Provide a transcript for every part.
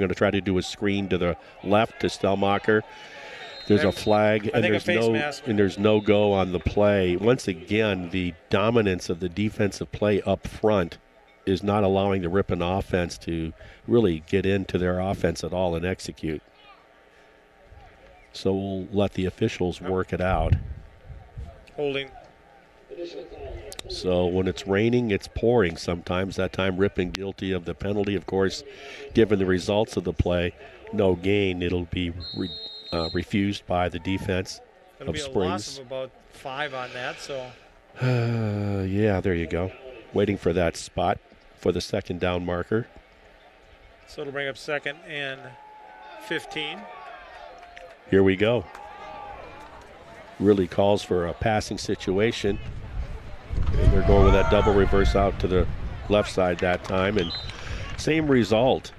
going to try to do a screen to the left to Stelmacher. There's a flag, and there's no go on the play. Once again, the dominance of the defensive play up front is not allowing the Ripon offense to really get into their offense at all and execute. So we'll let the officials work it out. Holding. So when it's raining, it's pouring sometimes. That time Ripon guilty of the penalty. Of course, given the results of the play, no gain. It'll be refused by the defense of Springs. It'll be a loss of about 5 on that. So. Yeah, there you go. Waiting for that spot for the second down marker. So it'll bring up 2nd and 15. Here we go. Really calls for a passing situation. And they're going with that double reverse out to the left side that time. And same result.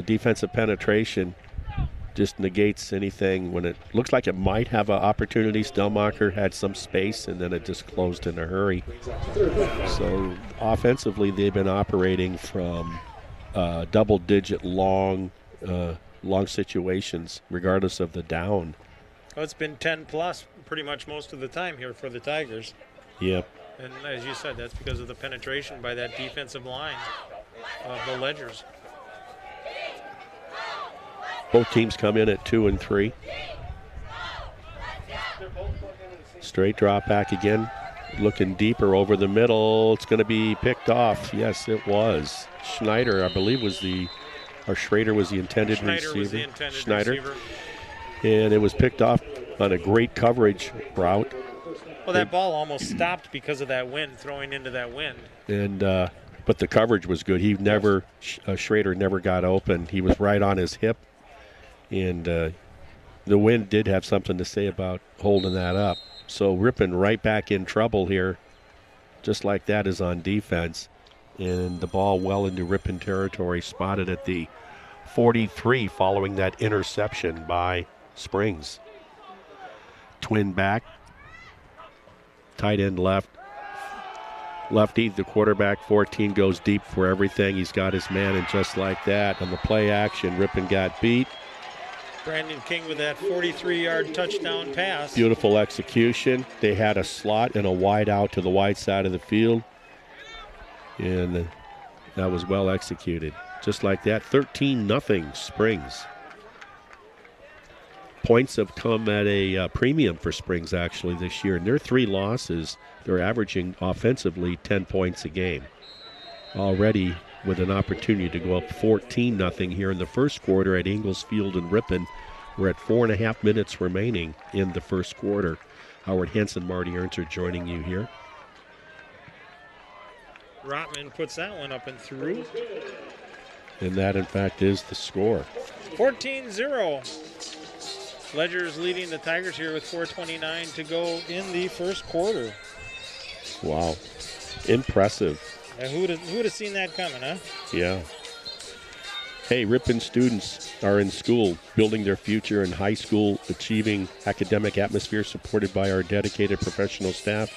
Defensive penetration just negates anything when it looks like it might have an opportunity. Stelmacher had some space, and then it just closed in a hurry. So offensively, they've been operating from double-digit long situations, regardless of the down. Well, it's been 10-plus pretty much most of the time here for the Tigers. Yep. And as you said, that's because of the penetration by that defensive line of the Ledgers. Both teams come in at 2 and 3. Straight drop back again. Looking deeper over the middle. It's going to be picked off. Yes, it was. Schneider, I believe, Schrader was the intended receiver. Receiver. And it was picked off on a great coverage route. Well, that ball almost stopped because of that wind, throwing into that wind. And but the coverage was good. Schrader never got open. He was right on his hip. And the wind did have something to say about holding that up. So Ripon right back in trouble here, just like that is on defense. And the ball well into Ripon territory, spotted at the 43 following that interception by Springs. Twin back, tight end lefty, the quarterback 14 goes deep for everything. He's got his man, and just like that, on the play action, Ripon got beat. Brandon King with that 43-yard touchdown pass. Beautiful execution. They had a slot and a wide out to the wide side of the field. And that was well executed. Just like that, 13-0 Springs. Points have come at a premium for Springs, actually, this year. In their 3 losses, they're averaging offensively 10 points a game. Already with an opportunity to go up 14-0 here in the first quarter at Ingalls Field in Ripon. We're at 4.5 minutes remaining in the first quarter. Howard Henson, Marty Ernst joining you here. Rotman puts that one up and through. And that, in fact, is the score. 14-0. Ledgers leading the Tigers here with 4:29 to go in the first quarter. Wow. Impressive. Who'd have seen that coming, huh? Yeah. Hey, Ripon students are in school, building their future in high school, achieving academic atmosphere supported by our dedicated professional staff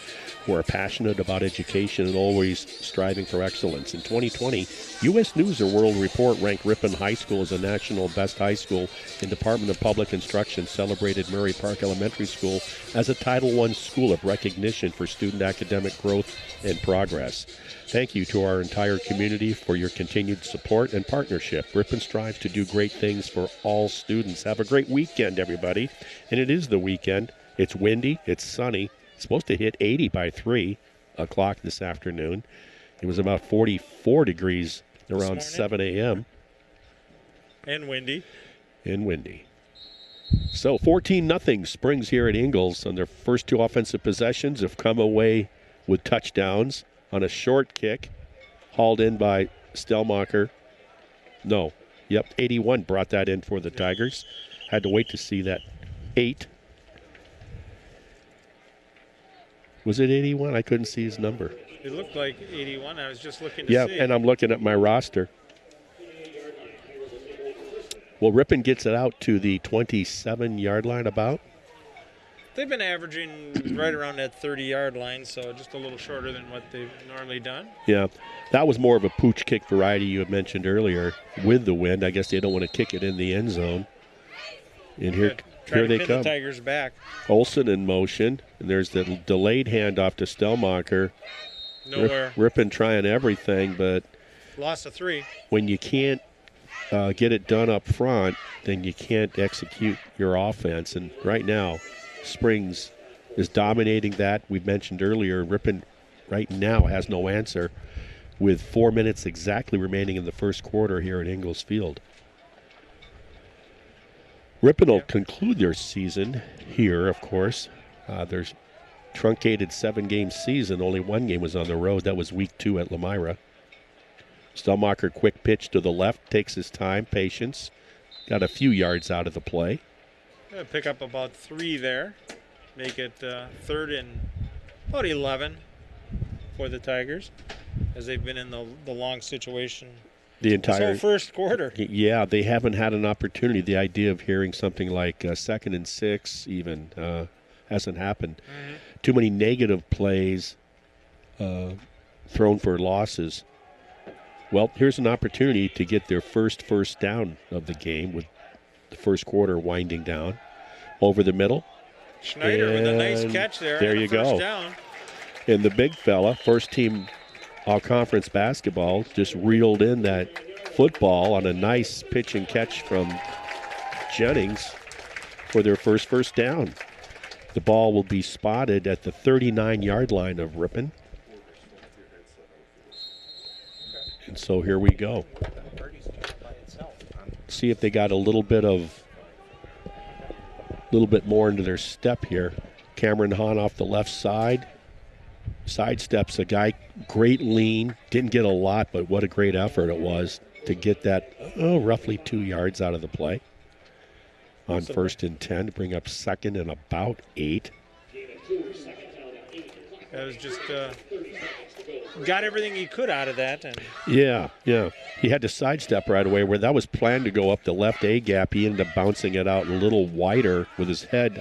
who are passionate about education and always striving for excellence. In 2020, U.S. News & World Report ranked Ripon High School as a national best high school, and Department of Public Instruction celebrated Murray Park Elementary School as a Title I school of recognition for student academic growth and progress. Thank you to our entire community for your continued support and partnership. Ripon strives to do great things for all students. Have a great weekend, everybody. And it is the weekend. It's windy. It's sunny. It's supposed to hit 80 by 3 o'clock this afternoon. It was about 44 degrees around 7 a.m. And windy. So 14-0 Springs here at Ingalls on their first 2 offensive possessions have come away with touchdowns. On a short kick, hauled in by Stelmacher. 81 brought that in for the Tigers. Had to wait to see that 8. Was it 81? I couldn't see his number. It looked like 81. I was just looking to see. Yeah, and I'm looking at my roster. Well, Ripon gets it out to the 27-yard line about. They've been averaging right around that 30-yard line, so just a little shorter than what they've normally done. Yeah, that was more of a pooch kick variety you had mentioned earlier with the wind. I guess they don't want to kick it in the end zone. And here they come. The Tigers back. Olsen in motion, and there's the delayed handoff to Stellmacher. Nowhere. Ripon trying everything, but lost a 3. When you can't get it done up front, then you can't execute your offense. And right now, Springs is dominating that. We mentioned earlier, Ripon right now has no answer with 4 minutes exactly remaining in the first quarter here at Ingalls Field. Ripon will conclude their season here, of course. There's truncated 7-game season. Only one game was on the road. That was week 2 at Lamira. Stellmacher, quick pitch to the left, takes his time, patience. Got a few yards out of the play. Gonna pick up about 3 there. Make it 3rd and about 11 for the Tigers, as they've been in the long situation The entire this whole first quarter. Yeah, they haven't had an opportunity. The idea of hearing something like 2nd and 6 even hasn't happened. Mm-hmm. Too many negative plays thrown for losses. Well, here's an opportunity to get their first down of the game with the first quarter winding down. Over the middle. Schneider with a nice catch there. There you go. Down. And the big fella, first team all-conference basketball, just reeled in that football on a nice pitch and catch from Jennings for their first down. The ball will be spotted at the 39-yard line of Ripon. And so here we go. See if they got a little bit more into their step here. Cameron Hahn off the left side. Sidesteps a guy, great lean. Didn't get a lot, but what a great effort it was to get that roughly 2 yards out of the play. On 1st and 10 to bring up 2nd and about 8. That was just got everything he could out of that. And yeah. He had to sidestep right away where that was planned to go up the left A gap. He ended up bouncing it out a little wider with his head